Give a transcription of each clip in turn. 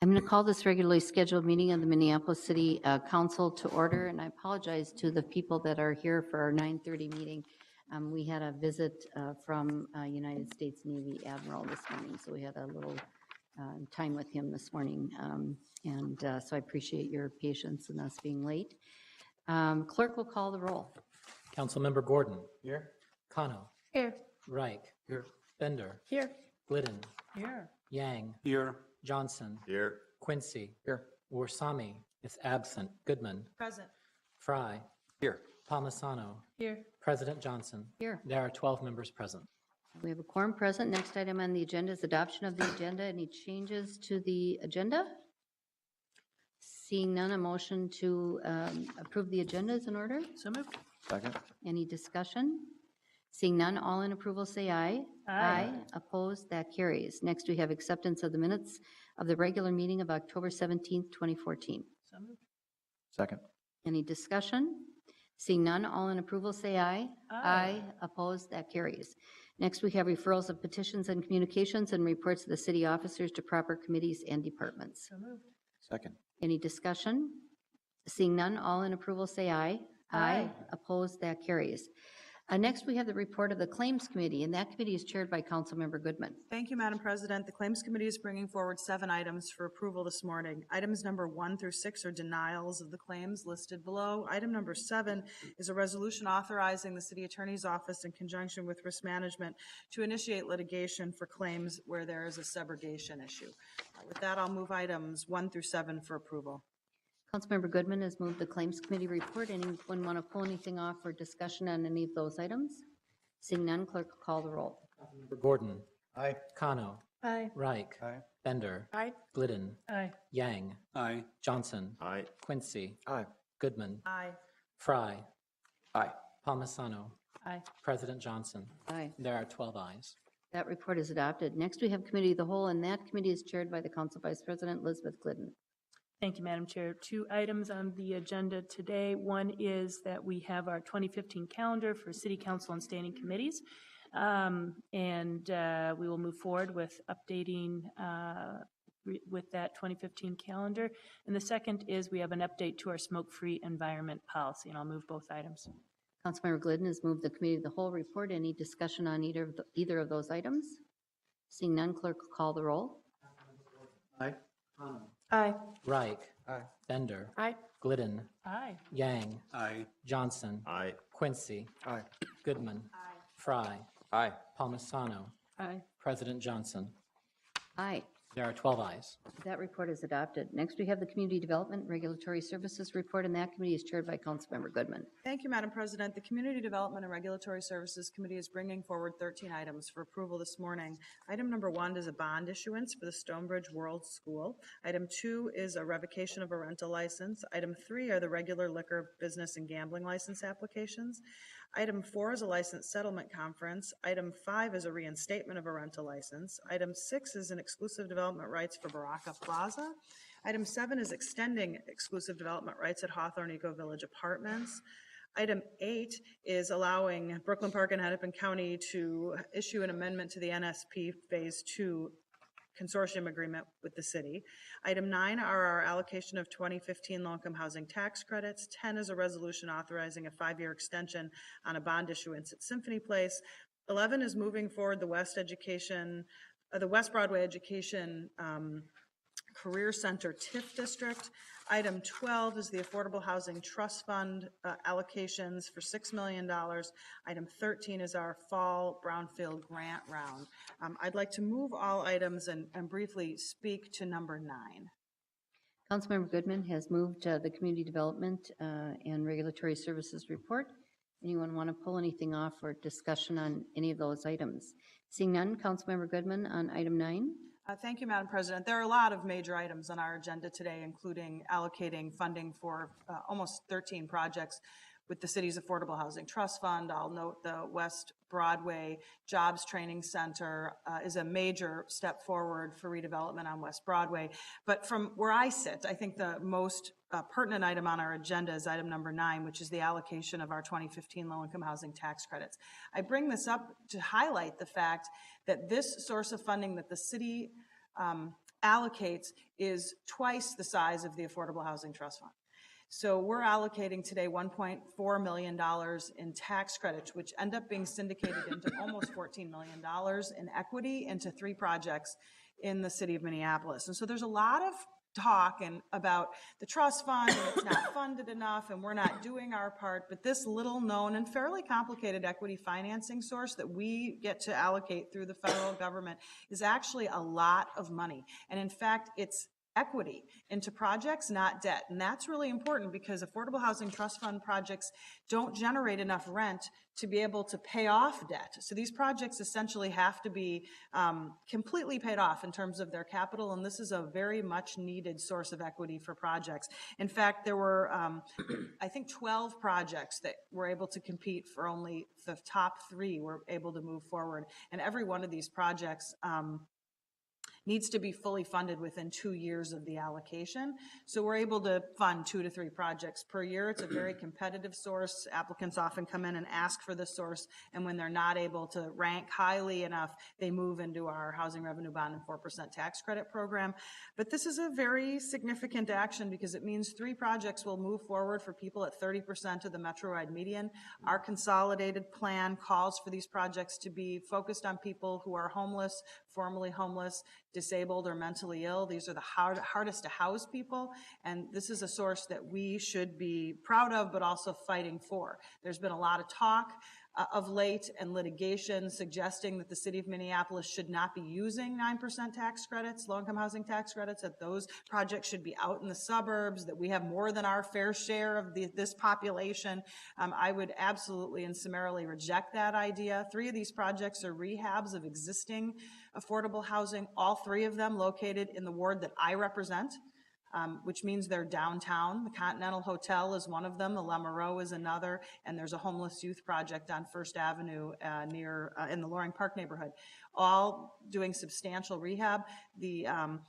I'm going to call this regularly scheduled meeting of the Minneapolis City Council to order, and I apologize to the people that are here for our 9:30 meeting. We had a visit from United States Navy Admiral this morning, so we had a little time with him this morning, so I appreciate your patience in us being late. Clerk will call the roll. Councilmember Gordon. Here. Kano. Here. Reich. Here. Bender. Here. Glidden. Here. Yang. Here. Johnson. Here. Quincy. Here. Warsami is absent. Goodman. Present. Fry. Here. Palmisano. Here. President Johnson. Here. There are 12 members present. We have a quorum present. Next item on the agenda is adoption of the agenda. Any changes to the agenda? Seeing none, a motion to approve the agenda is in order. So moved. Second. Any discussion? Seeing none, all in approval say aye. Aye. Opposed, that carries. Next, we have acceptance of the minutes of the regular meeting of October 17th, 2014. So moved. Second. Any discussion? Seeing none, all in approval say aye. Aye. Opposed, that carries. Next, we have referrals of petitions and communications and reports of the city officers to proper committees and departments. So moved. Second. Any discussion? Seeing none, all in approval say aye. Aye. Opposed, that carries. Next, we have the report of the Claims Committee, and that committee is chaired by Councilmember Goodman. Thank you, Madam President. The Claims Committee is bringing forward 7 items for approval this morning. Items number 1 through 6 are denials of the claims listed below. Item number 7 is a resolution authorizing the City Attorney's Office in conjunction with Risk Management to initiate litigation for claims where there is a subrogation issue. With that, I'll move items 1 through 7 for approval. Councilmember Goodman has moved the Claims Committee report. Anyone want to pull anything off for discussion on any of those items? Seeing none, clerk will call the roll. Councilmember Gordon. Aye. Kano. Aye. Reich. Aye. Bender. Aye. Glidden. Aye. Yang. Aye. Johnson. Aye. Quincy. Aye. Goodman. Aye. Fry. Aye. Palmisano. Aye. President Johnson. Aye. There are 12 ayes. That report is adopted. Next, we have Committee of the Whole, and that committee is chaired by the Council Vice President Elizabeth Glidden. Thank you, Madam Chair. 2 items on the agenda today. One is that we have our 2015 calendar for City Council and standing committees. We will move forward with updating with that 2015 calendar. And the second is we have an update to our smoke-free environment policy, and I'll move both items. Councilmember Glidden has moved the Committee of the Whole report. Any discussion on either of those items? Seeing none, clerk will call the roll. Aye. Aye. Reich. Aye. Bender. Aye. Glidden. Aye. Yang. Aye. Johnson. Aye. Quincy. Aye. Goodman. Fry. Aye. Palmisano. Aye. President Johnson. Aye. There are 12 ayes. That report is adopted. Next, we have the Community Development and Regulatory Services report, and that committee is chaired by Councilmember Goodman. Thank you, Madam President. The Community Development and Regulatory Services Committee is bringing forward 13 items for approval this morning. Item number 1 is a bond issuance for the Stonebridge World School. Item 2 is a revocation of a rental license. Item 3 are the regular liquor, business, and gambling license applications. Item 4 is a license settlement conference. Item 5 is a reinstatement of a rental license. Item 6 is an exclusive development rights for Baraka Plaza. Item 7 is extending exclusive development rights at Hawthorne Eco Village Apartments. Item 8 is allowing Brooklyn Park and Hennepin County to issue an amendment to the NSP Phase 2 consortium agreement with the city. Item 9 are our allocation of 2015 low-income housing tax credits. 10 is a resolution authorizing a 5-year extension on a bond issuance at Symphony Place. 11 is moving forward the West Broadway Education Career Center TIF District. Item 12 is the Affordable Housing Trust Fund allocations for $6 million. Item 13 is our fall Brownfield grant round. I'd like to move all items and briefly speak to number 9. Councilmember Goodman has moved the Community Development and Regulatory Services report. Anyone want to pull anything off for discussion on any of those items? Seeing none, Councilmember Goodman on item 9. Thank you, Madam President. There are a lot of major items on our agenda today, including allocating funding for almost 13 projects with the city's Affordable Housing Trust Fund. I'll note the West Broadway Jobs Training Center is a major step forward for redevelopment on West Broadway. But from where I sit, I think the most pertinent item on our agenda is item number 9, which is the allocation of our 2015 low-income housing tax credits. I bring this up to highlight the fact that this source of funding that the city allocates is twice the size of the Affordable Housing Trust Fund. So we're allocating today $1.4 million in tax credits, which end up being syndicated into almost $14 million in equity into 3 projects in the city of Minneapolis. And so there's a lot of talk about the trust fund, and it's not funded enough, and we're not doing our part, but this little known and fairly complicated equity financing source that we get to allocate through the federal government is actually a lot of money. And in fact, it's equity into projects, not debt. And that's really important because Affordable Housing Trust Fund projects don't generate enough rent to be able to pay off debt. So these projects essentially have to be completely paid off in terms of their capital, and this is a very much needed source of equity for projects. In fact, there were, I think, 12 projects that were able to compete for only the top 3 were able to move forward. And every one of these projects needs to be fully funded within 2 years of the allocation. So we're able to fund 2 to 3 projects per year. It's a very competitive source. Applicants often come in and ask for this source, and when they're not able to rank highly enough, they move into our Housing Revenue Bond and 4% tax credit program. But this is a very significant action because it means 3 projects will move forward for people at 30% of the metro-wide median. Our consolidated plan calls for these projects to be focused on people who are homeless, formerly homeless, disabled, or mentally ill. These are the hardest to house people, and this is a source that we should be proud of, but also fighting for. There's been a lot of talk of late and litigation suggesting that the city of Minneapolis should not be using 9% tax credits, low-income housing tax credits, that those projects should be out in the suburbs, that we have more than our fair share of this population. I would absolutely and summarily reject that idea. 3 of these projects are rehabs of existing affordable housing, all 3 of them located in the ward that I represent. Which means they're downtown. The Continental Hotel is one of them, the Lemoreau is another, and there's a homeless youth project on First Avenue in the Loring Park neighborhood, all doing substantial rehab. The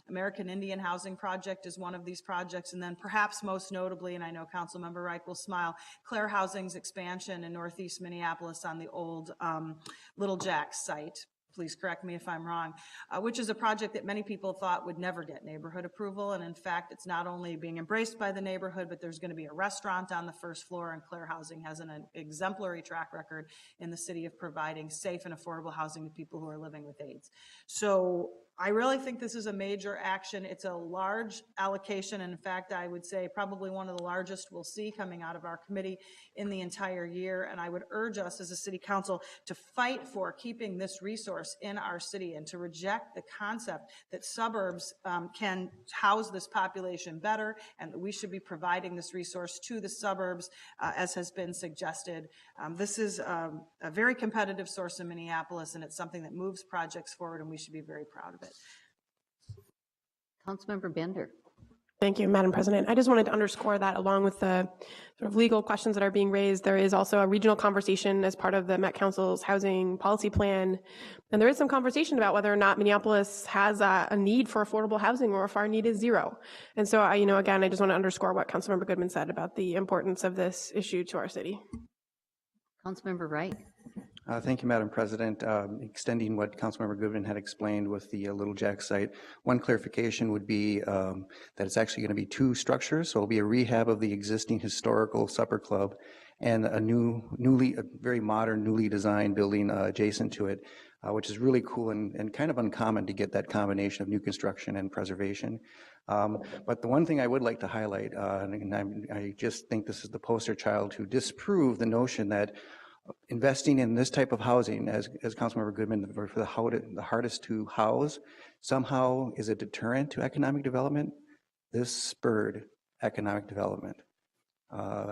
American Indian Housing Project is one of these projects, and then perhaps most notably, and I know Councilmember Reich will smile, Claire Housing's expansion in Northeast Minneapolis on the old Little Jack site. Please correct me if I'm wrong, which is a project that many people thought would never get neighborhood approval. And in fact, it's not only being embraced by the neighborhood, but there's going to be a restaurant on the first floor, and Claire Housing has an exemplary track record in the city of providing safe and affordable housing to people who are living with AIDS. So I really think this is a major action. It's a large allocation, and in fact, I would say probably one of the largest we'll see coming out of our committee in the entire year, and I would urge us as a city council to fight for keeping this resource in our city and to reject the concept that suburbs can house this population better and that we should be providing this resource to the suburbs as has been suggested. This is a very competitive source in Minneapolis, and it's something that moves projects forward, and we should be very proud of it. Councilmember Bender. Thank you, Madam President. I just wanted to underscore that along with the sort of legal questions that are being raised, there is also a regional conversation as part of the Met Council's housing policy plan. And there is some conversation about whether or not Minneapolis has a need for affordable housing or if our need is 0. And so, again, I just want to underscore what Councilmember Goodman said about the importance of this issue to our city. Councilmember Wright. Thank you, Madam President. Extending what Councilmember Goodman had explained with the Little Jack site, one clarification would be that it's actually going to be 2 structures. So it'll be a rehab of the existing historical supper club and a very modern, newly designed building adjacent to it, which is really cool and kind of uncommon to get that combination of new construction and preservation. But the one thing I would like to highlight, and I just think this is the poster child to disprove the notion that investing in this type of housing, as Councilmember Goodman, for the hardest to house, somehow is a deterrent to economic development. This spurred economic development.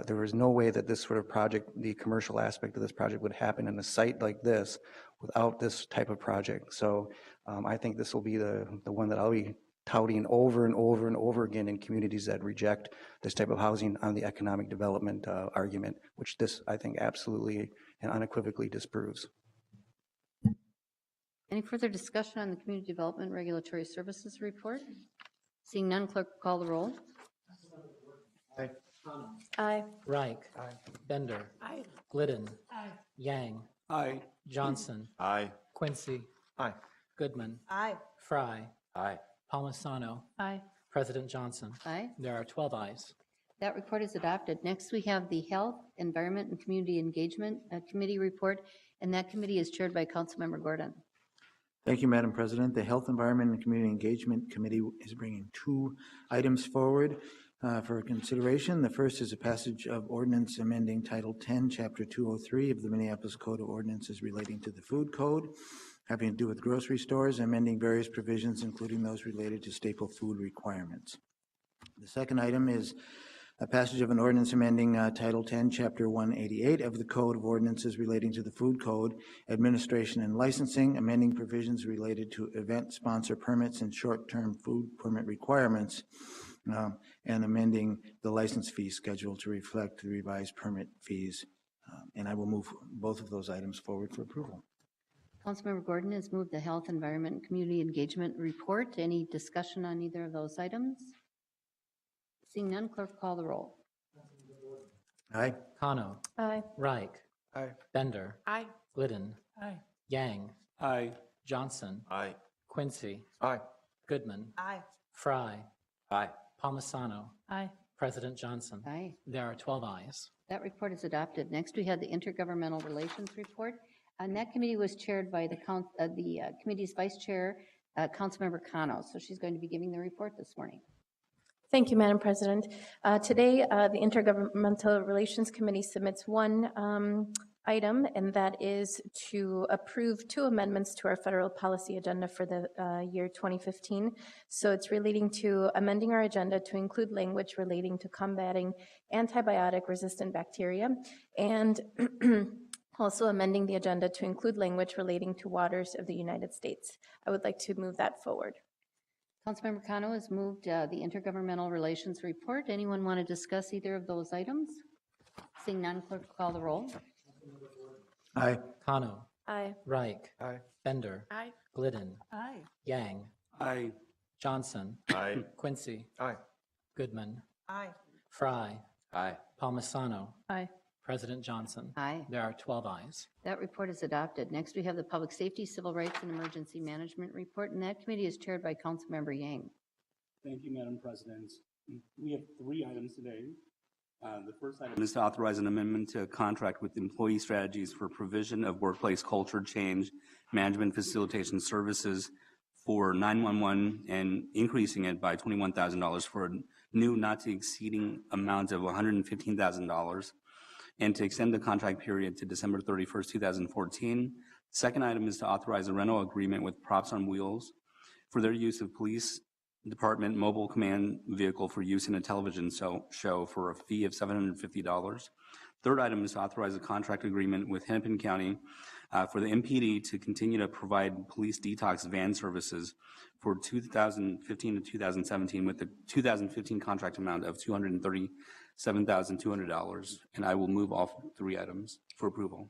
There was no way that this sort of project, the commercial aspect of this project, would happen in a site like this without this type of project. So I think this will be the one that I'll be touting over and over and over again in communities that reject this type of housing on the economic development argument, which this, I think, absolutely and unequivocally disproves. Any further discussion on the Community Development Regulatory Services report? Seeing none, clerk will call the roll. Aye. Aye. Reich. Aye. Bender. Aye. Glidden. Yang. Aye. Johnson. Aye. Quincy. Aye. Goodman. Aye. Fry. Aye. Palmisano. Aye. President Johnson. Aye. There are 12 ayes. That report is adopted. Next, we have the Health, Environment, and Community Engagement Committee report, and that committee is chaired by Councilmember Gordon. Thank you, Madam President. The Health, Environment, and Community Engagement Committee is bringing two items forward for consideration. The first is a passage of ordinance amending Title 10, Chapter 203 of the Minneapolis Code of Ordinances relating to the Food Code, having to do with grocery stores, amending various provisions, including those related to staple food requirements. The second item is a passage of an ordinance amending Title 10, Chapter 188 of the Code of Ordinances relating to the Food Code, Administration and Licensing, amending provisions related to event sponsor permits and short-term food permit requirements, and amending the license fee schedule to reflect the revised permit fees. And I will move both of those items forward for approval. Councilmember Gordon has moved the Health, Environment, and Community Engagement report. Any discussion on either of those items? Seeing none, clerk call the roll. Aye. Kano. Aye. Reich. Aye. Bender. Aye. Glidden. Aye. Yang. Aye. Johnson. Aye. Quincy. Aye. Goodman. Aye. Fry. Aye. Palmisano. Aye. President Johnson. Aye. There are 12 ayes. That report is adopted. Next, we have the Intergovernmental Relations report, and that committee was chaired by the committee's vice chair, Councilmember Kano. So she's going to be giving the report this morning. Thank you, Madam President. Today, the Intergovernmental Relations Committee submits one item, and that is to approve two amendments to our federal policy agenda for the year 2015. So it's relating to amending our agenda to include language relating to combating antibiotic-resistant bacteria, and also amending the agenda to include language relating to waters of the United States. I would like to move that forward. Councilmember Kano has moved the Intergovernmental Relations report. Anyone want to discuss either of those items? Seeing none, clerk call the roll. Aye. Kano. Aye. Reich. Aye. Bender. Aye. Glidden. Aye. Yang. Aye. Johnson. Aye. Quincy. Aye. Goodman. Aye. Fry. Aye. Palmisano. Aye. President Johnson. Aye. There are 12 ayes. That report is adopted. Next, we have the Public Safety, Civil Rights, and Emergency Management report, and that committee is chaired by Councilmember Yang. Thank you, Madam President. We have three items today. The first item is to authorize an amendment to a contract with Employee Strategies for provision of workplace culture change management facilitation services for 911 and increasing it by $21,000 for a new not to exceeding amount of $115,000 and to extend the contract period to December 31st, 2014. Second item is to authorize a rental agreement with Props on Wheels for their use of police department mobile command vehicle for use in a television show for a fee of $750. Third item is to authorize a contract agreement with Hennepin County for the MPD to continue to provide police detox van services for 2015 to 2017 with the 2015 contract amount of $237,200. And I will move all three items for approval.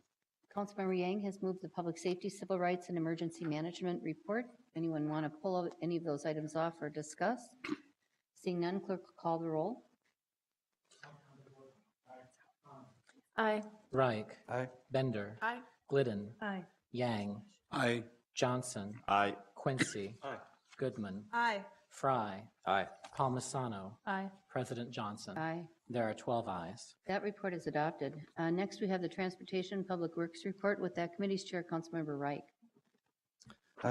Councilmember Yang has moved the Public Safety, Civil Rights, and Emergency Management report. Anyone want to pull any of those items off or discuss? Seeing none, clerk will call the roll. Aye. Reich. Aye. Bender. Aye. Glidden. Aye. Yang. Aye. Johnson. Aye. Quincy. Aye. Goodman. Aye. Fry. Aye. Palmisano. Aye. President Johnson. Aye. There are 12 ayes. That report is adopted. Next, we have the Transportation and Public Works report with that committee's chair, Councilmember Reich.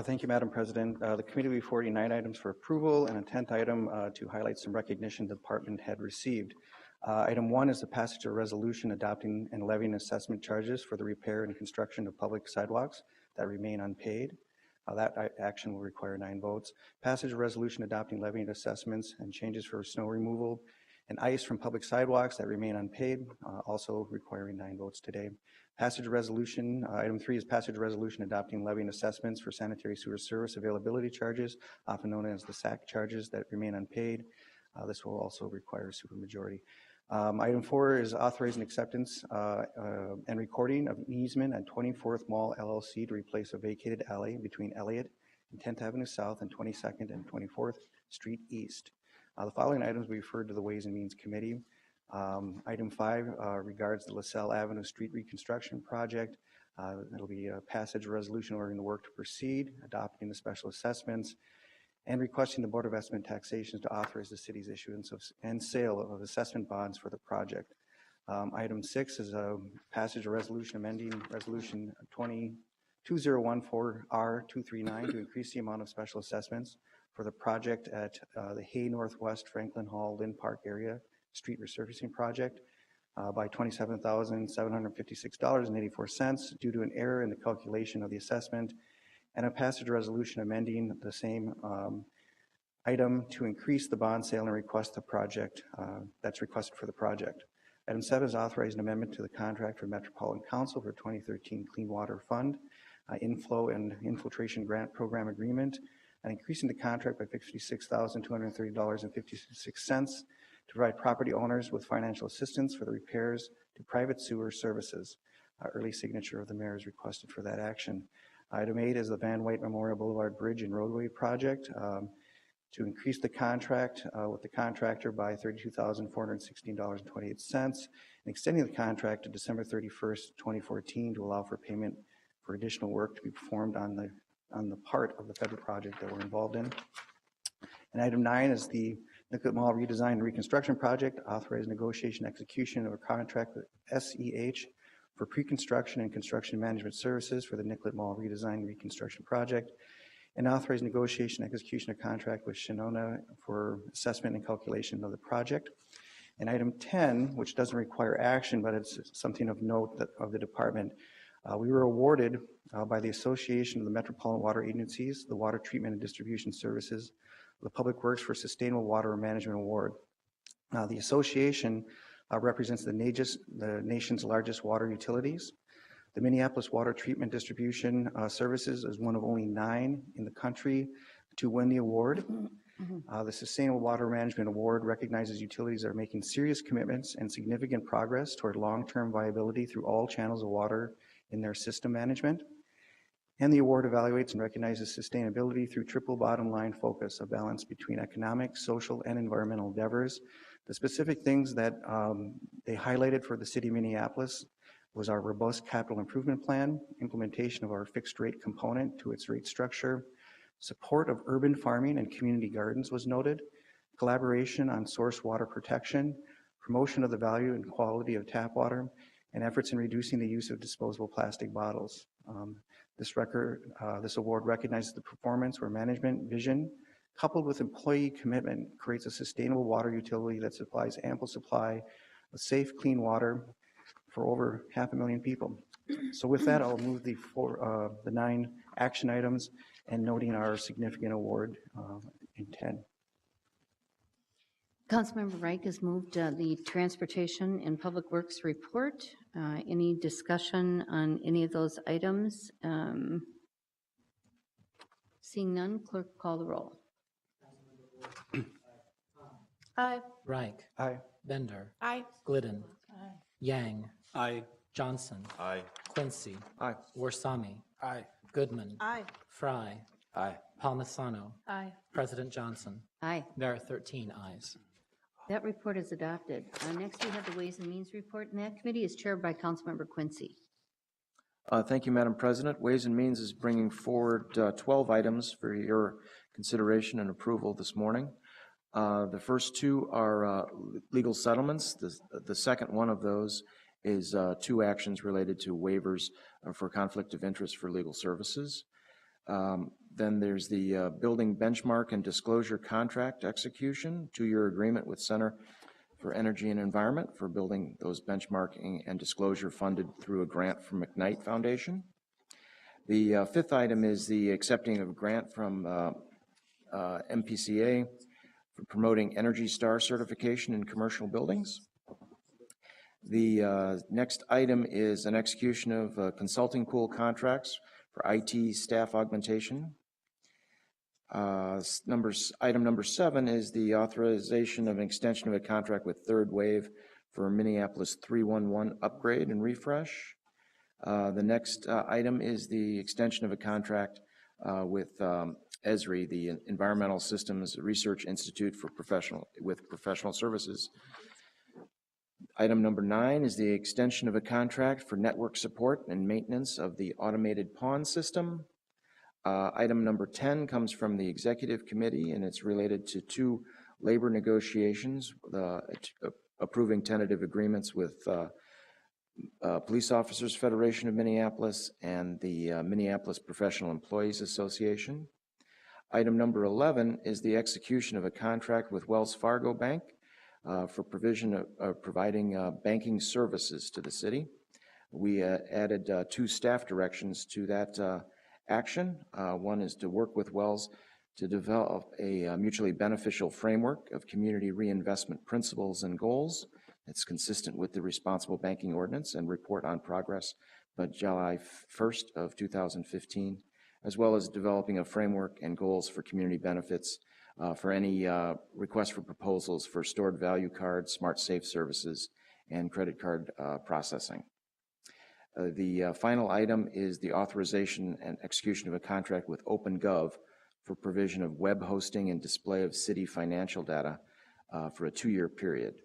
Thank you, Madam President. The committee will be forwarding 9 items for approval and a 10th item to highlight some recognition the department had received. Item 1 is the passage of a resolution adopting and levying assessment charges for the repair and construction of public sidewalks that remain unpaid. That action will require 9 votes. Passage of resolution adopting levying assessments and changes for snow removal and ice from public sidewalks that remain unpaid, also requiring 9 votes today. Passage of resolution, item 3 is passage of resolution adopting levying assessments for sanitary sewer service availability charges, often known as the SAC charges that remain unpaid. This will also require a supermajority. Item 4 is authorizing acceptance and recording of an easement at 24th Mall LLC to replace a vacated alley between Elliott and 10th Avenue South and 22nd and 24th Street East. The following items will be referred to the Ways and Means Committee. Item 5 regards the LaSalle Avenue Street Reconstruction Project. It'll be a passage of resolution ordering the work to proceed, adopting the special assessments, and requesting the Board of Estimate Taxation to authorize the city's issuance of, and sale of assessment bonds for the project. Item 6 is a passage of resolution amending Resolution 2014R239 to increase the amount of special assessments for the project at the Hay Northwest Franklin Hall Lynn Park area street resurfacing project by $27,756.84 due to an error in the calculation of the assessment, and a passage of resolution amending the same item to increase the bond sale and request the project that's requested for the project. Item 7 is authorize an amendment to the contract for Metropolitan Council for 2013 Clean Water Fund Inflow and Infiltration Grant Program Agreement, and increasing the contract by $56,230.56 to provide property owners with financial assistance for the repairs to private sewer services. Early signature of the mayor is requested for that action. Item 8 is the Van White Memorial Boulevard Bridge and Roadway Project to increase the contract with the contractor by $32,416.28 and extending the contract to December 31st, 2014 to allow for payment for additional work to be performed on the part of the federal project that we're involved in. And item 9 is the Nicollet Mall Redesign and Reconstruction Project, authorize negotiation execution of a contract with SEH for pre-construction and construction management services for the Nicollet Mall Redesign and Reconstruction Project, and authorize negotiation and execution of contract with Shinona for assessment and calculation of the project. And item 10, which doesn't require action, but it's something of note that of the department, we were awarded by the Association of the Metropolitan Water Agencies, the Water Treatment and Distribution Services, the Public Works for Sustainable Water Management Award. The association represents the nation's largest water utilities. The Minneapolis Water Treatment Distribution Services is one of only 9 in the country to win the award. The Sustainable Water Management Award recognizes utilities that are making serious commitments and significant progress toward long-term viability through all channels of water in their system management. And the award evaluates and recognizes sustainability through triple bottom line focus, a balance between economic, social, and environmental endeavors. The specific things that they highlighted for the city of Minneapolis was our robust capital improvement plan, implementation of our fixed rate component to its rate structure, support of urban farming and community gardens was noted, collaboration on source water protection, promotion of the value and quality of tap water, and efforts in reducing the use of disposable plastic bottles. This award recognizes the performance where management vision, coupled with employee commitment, creates a sustainable water utility that supplies ample supply of safe, clean water for over 500,000 people. So with that, I'll move the 9 action items and noting our significant award in 10. Councilmember Reich has moved the Transportation and Public Works report. Any discussion on any of those items? Seeing none, clerk call the roll. Aye. Reich. Aye. Bender. Aye. Glidden. Yang. Aye. Johnson. Aye. Quincy. Aye. Warsami. Aye. Goodman. Aye. Fry. Aye. Palmisano. Aye. President Johnson. Aye. There are 13 ayes. That report is adopted. Next, we have the Ways and Means report, and that committee is chaired by Councilmember Quincy. Thank you, Madam President. Ways and Means is bringing forward 12 items for your consideration and approval this morning. The first 2 are legal settlements. The second one of those is 2 actions related to waivers for conflict of interest for legal services. Then there's the building benchmark and disclosure contract execution, 2-year agreement with Center for Energy and Environment for building those benchmarking and disclosure funded through a grant from McKnight Foundation. The 5th item is the accepting of a grant from MPCA for promoting Energy Star certification in commercial buildings. The next item is an execution of consulting pool contracts for IT staff augmentation. Item number 7 is the authorization of an extension of a contract with Third Wave for Minneapolis 311 upgrade and refresh. The next item is the extension of a contract with ESRI, the Environmental Systems Research Institute for professional services. Item number 9 is the extension of a contract for network support and maintenance of the automated pond system. Item number 10 comes from the Executive Committee, and it's related to two labor negotiations, approving tentative agreements with Police Officers Federation of Minneapolis and the Minneapolis Professional Employees Association. Item number 11 is the execution of a contract with Wells Fargo Bank for provision of providing banking services to the city. We added two staff directions to that action. One is to work with Wells to develop a mutually beneficial framework of community reinvestment principles and goals that's consistent with the Responsible Banking Ordinance and report on progress by July 1st of 2015, as well as developing a framework and goals for community benefits for any request for proposals for stored value cards, smart safe services, and credit card processing. The final item is the authorization and execution of a contract with OpenGov for provision of web hosting and display of city financial data for a 2-year period.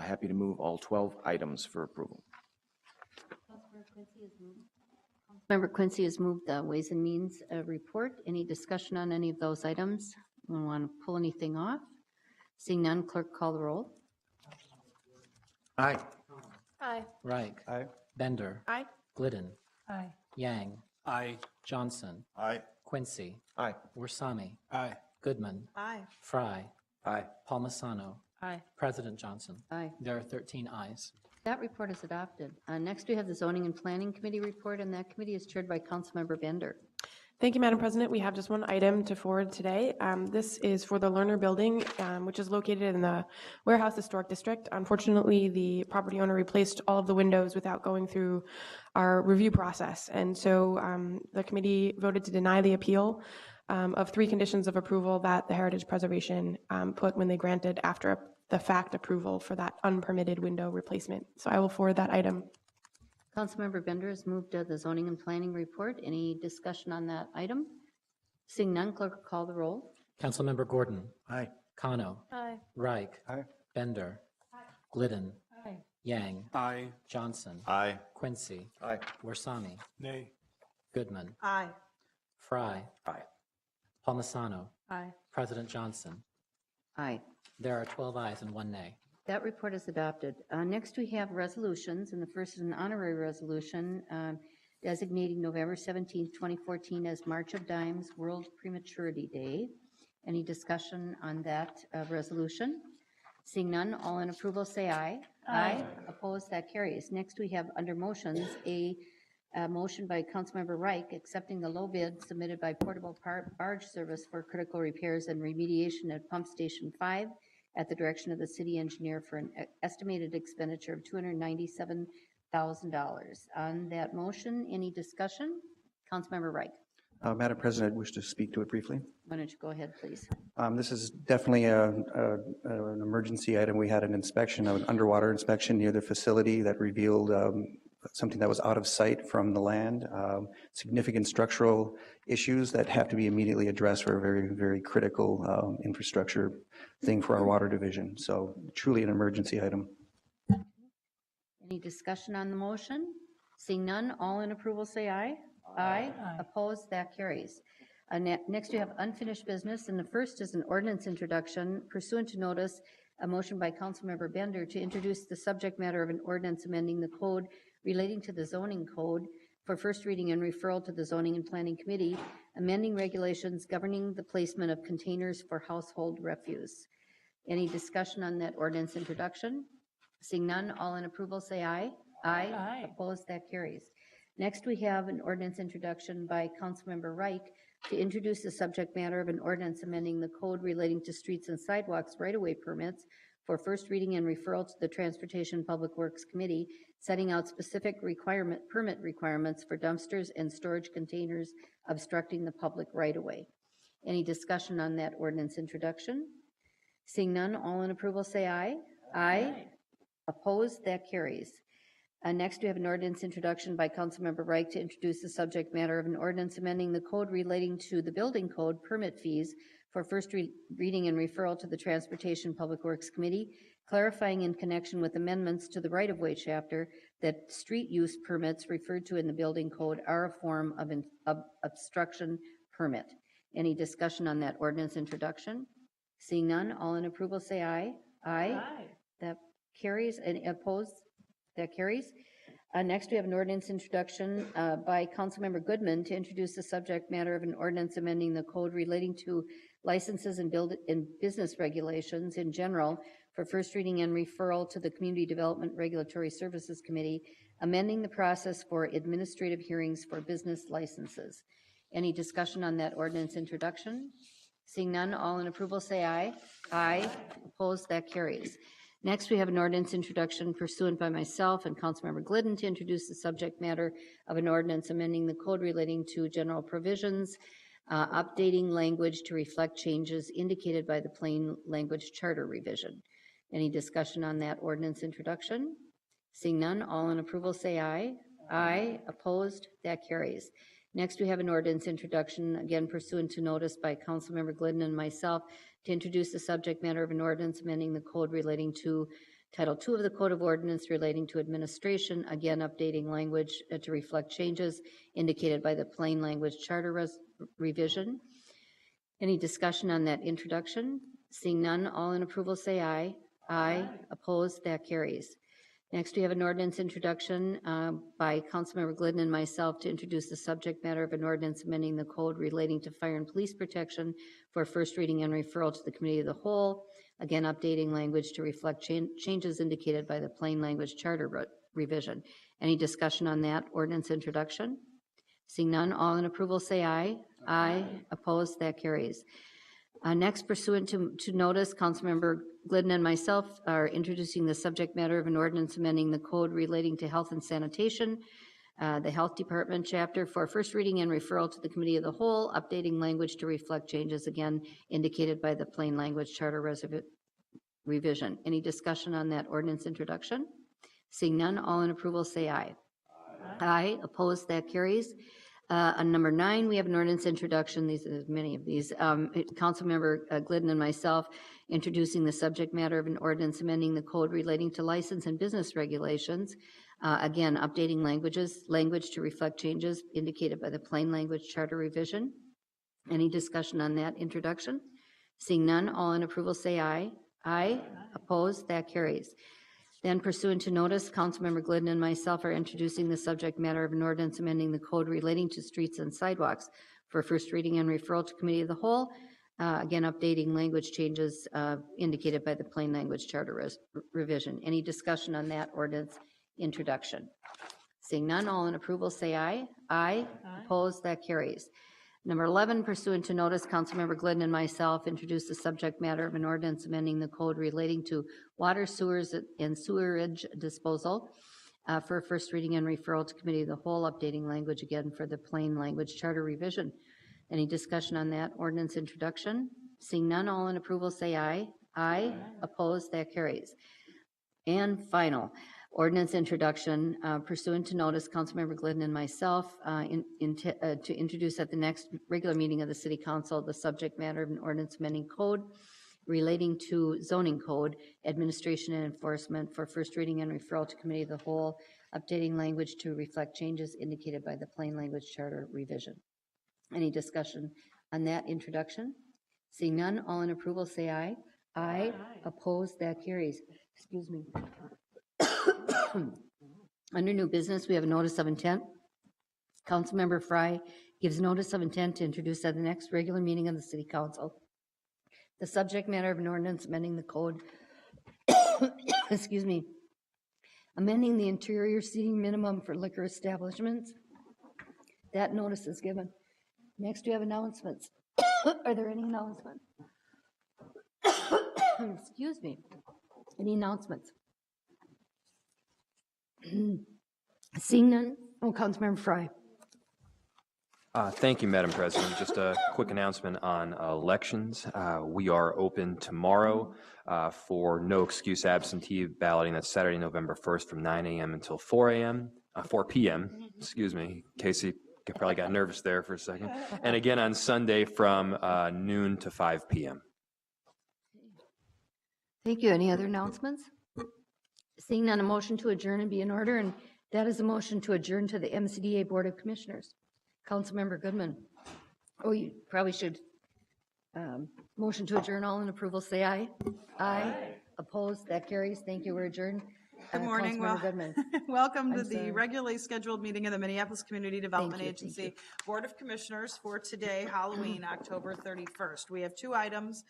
Happy to move all 12 items for approval. Member Quincy has moved the Ways and Means report. Any discussion on any of those items? We want to pull anything off? Seeing none, clerk call the roll. Aye. Aye. Reich. Aye. Bender. Aye. Glidden. Aye. Yang. Aye. Johnson. Aye. Quincy. Aye. Warsame. Aye. Goodman. Aye. Fry. Aye. Palmisano. Aye. President Johnson. Aye. There are 13 ayes. That report is adopted. Next, we have the Zoning and Planning Committee report, and that committee is chaired by Councilmember Bender. Thank you, Madam President. We have just one item to forward today. This is for the Lerner Building, which is located in the Warehouse Historic District. Unfortunately, the property owner replaced all of the windows without going through our review process. And so the committee voted to deny the appeal of 3 conditions of approval that the Heritage Preservation put when they granted after the fact approval for that unpermitted window replacement. So I will forward that item. Councilmember Bender has moved the Zoning and Planning report. Any discussion on that item? Seeing none, clerk call the roll. Councilmember Gordon. Aye. Kano. Aye. Reich. Aye. Bender. Glidden. Aye. Yang. Aye. Johnson. Aye. Quincy. Aye. Warsame. Nay. Goodman. Aye. Fry. Aye. Palmisano. Aye. President Johnson. Aye. There are 12 ayes and 1 nay. That report is adopted. Next, we have resolutions, and the first is an honorary resolution designating November 17th, 2014 as March of Dimes World Prematurity Day. Any discussion on that resolution? Seeing none, all in approval say aye. Aye. Opposed, that carries. Next, we have under motions a motion by Councilmember Reich accepting the low bid submitted by Portable Barge Service for critical repairs and remediation at Pump Station 5 at the direction of the city engineer for an estimated expenditure of $297,000. On that motion, any discussion? Councilmember Reich. Madam President, I wish to speak to it briefly. Why don't you go ahead, please? This is definitely an emergency item. We had an inspection, an underwater inspection near the facility that revealed something that was out of sight from the land, significant structural issues that have to be immediately addressed for a very, very critical infrastructure thing for our water division. So truly an emergency item. Any discussion on the motion? Seeing none, all in approval say aye. Aye. Opposed, that carries. Next, we have unfinished business, and the first is an ordinance introduction pursuant to notice, a motion by Councilmember Bender to introduce the subject matter of an ordinance amending the code relating to the zoning code for first reading and referral to the Zoning and Planning Committee, amending regulations governing the placement of containers for household refuse. Any discussion on that ordinance introduction? Seeing none, all in approval say aye. Aye. Aye. Opposed, that carries. Next, we have an ordinance introduction by Councilmember Reich to introduce the subject matter of an ordinance amending the code relating to streets and sidewalks right-of-way permits for first reading and referral to the Transportation Public Works Committee, setting out specific permit requirements for dumpsters and storage containers obstructing the public right-of-way. Any discussion on that ordinance introduction? Seeing none, all in approval say aye. Aye. Opposed, that carries. Next, we have an ordinance introduction by Councilmember Reich to introduce the subject matter of an ordinance amending the code relating to the building code permit fees for first reading and referral to the Transportation Public Works Committee, clarifying in connection with amendments to the right-of-way chapter that street use permits referred to in the building code are a form of obstruction permit. Any discussion on that ordinance introduction? Seeing none, all in approval say aye. Aye. That carries. Any opposed? That carries. Next, we have an ordinance introduction by Councilmember Goodman to introduce the subject matter of an ordinance amending the code relating to licenses and business regulations in general for first reading and referral to the Community Development Regulatory Services Committee, amending the process for administrative hearings for business licenses. Any discussion on that ordinance introduction? Seeing none, all in approval say aye. Aye. Opposed? That carries. Next, we have an ordinance introduction pursuant by myself and Councilmember Glidden to introduce the subject matter of an ordinance amending the code relating to general provisions, updating language to reflect changes indicated by the plain language charter revision. Any discussion on that ordinance introduction? Seeing none, all in approval say aye. Aye. Opposed? That carries. Next, we have an ordinance introduction, again pursuant to notice by Councilmember Glidden and myself, to introduce the subject matter of an ordinance amending the code relating to Title II of the Code of Ordinance relating to administration, again updating language to reflect changes indicated by the plain language charter revision. Any discussion on that introduction? Seeing none, all in approval say aye. Aye. Opposed? That carries. Next, we have an ordinance introduction by Councilmember Glidden and myself to introduce the subject matter of an ordinance amending the code relating to fire and police protection for first reading and referral to the Committee of the Whole, again updating language to reflect changes indicated by the plain language charter revision. Any discussion on that ordinance introduction? Seeing none, all in approval say aye. Aye. Opposed? That carries. Next, pursuant to notice, Councilmember Glidden and myself are introducing the subject matter of an ordinance amending the code relating to health and sanitation, the Health Department chapter for first reading and referral to the Committee of the Whole, updating language to reflect changes again indicated by the plain language charter revision. Any discussion on that ordinance introduction? Seeing none, all in approval say aye. Aye. Opposed? That carries. On number 9, we have an ordinance introduction. There's many of these. Councilmember Glidden and myself introducing the subject matter of an ordinance amending the code relating to license and business regulations. Again, updating language to reflect changes indicated by the plain language charter revision. Any discussion on that introduction? Seeing none, all in approval say aye. Aye. Opposed? That carries. Then pursuant to notice, Councilmember Glidden and myself are introducing the subject matter of an ordinance amending the code relating to streets and sidewalks for first reading and referral to Committee of the Whole. Again, updating language changes indicated by the plain language charter revision. Any discussion on that ordinance introduction? Seeing none, all in approval say aye. Aye. Opposed? That carries. Number 11, pursuant to notice, Councilmember Glidden and myself introduced the subject matter of an ordinance amending the code relating to water, sewers, and sewerage disposal for first reading and referral to Committee of the Whole, updating language again for the plain language charter revision. Any discussion on that ordinance introduction? Seeing none, all in approval say aye. Aye. Opposed? That carries. And final, ordinance introduction pursuant to notice, Councilmember Glidden and myself to introduce at the next regular meeting of the City Council the subject matter of an ordinance amending code relating to zoning code, administration and enforcement for first reading and referral to Committee of the Whole, updating language to reflect changes indicated by the plain language charter revision. Any discussion on that introduction? Seeing none, all in approval say aye. Aye. Opposed? That carries. Excuse me. Under new business, we have a notice of intent. Councilmember Fry gives notice of intent to introduce at the next regular meeting of the City Council the subject matter of an ordinance amending the code, excuse me, amending the interior seating minimum for liquor establishments. That notice is given. Next, we have announcements. Are there any announcements? Excuse me. Any announcements? Seeing none. Oh, Councilmember Fry. Thank you, Madam President. Just a quick announcement on elections. We are open tomorrow for no excuse absentee balloting. That's Saturday, November 1st from 9 a.m. until 4 p.m. Excuse me. Casey probably got nervous there for a second. And again on Sunday from noon to 5 p.m. Thank you. Any other announcements? Seeing none, a motion to adjourn and be in order, and that is a motion to adjourn to the MCDA Board of Commissioners. Councilmember Goodman. Oh, you probably should. Motion to adjourn, all in approval, say aye. Aye. Opposed, that carries. Thank you, we're adjourned. Good morning. Councilmember Goodman. Welcome to I'm the sorry. regularly scheduled meeting of the Minneapolis Community Development Thank you. Agency Board of Commissioners for today, Halloween, October 31st. We have two items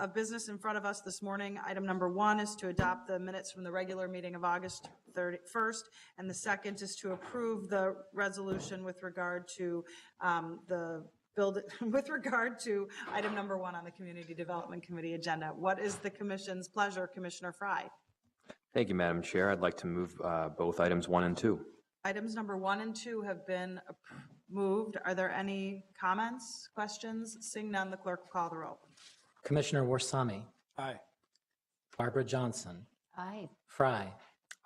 of business in front of us this morning. Item number one is to adopt the minutes from the regular meeting of August 31st, and the second is to approve the resolution with regard to with regard to item number one on the Community Development Committee agenda. What is the commission's pleasure, Commissioner Fry? Thank you, Madam Chair. I'd like to move both items 1 and 2. Items number 1 and 2 have been moved. Are there any comments, questions? Seeing none, the clerk will call the roll. Commissioner Warsame, Aye. Barbara Johnson, Aye. Fry,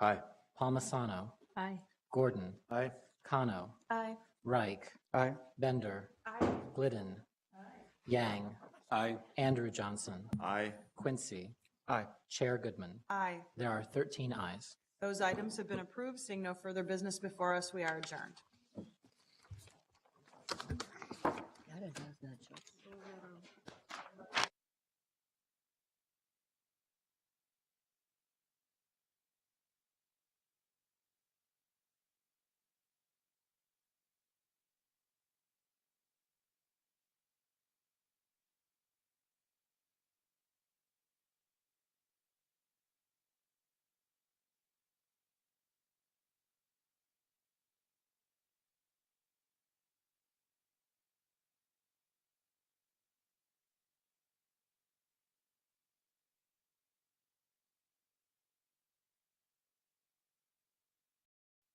Aye. Palmisano, Aye. Gordon, Aye. Kano, Aye. Reich, Aye. Bender, Aye. Glidden, Yang, Aye. Andrew Johnson, Aye. Quincy, Aye. Chair Goodman. Aye. There are 13 ayes. Those items have been approved. Seeing no further business before us, we are adjourned. God, it has that joke.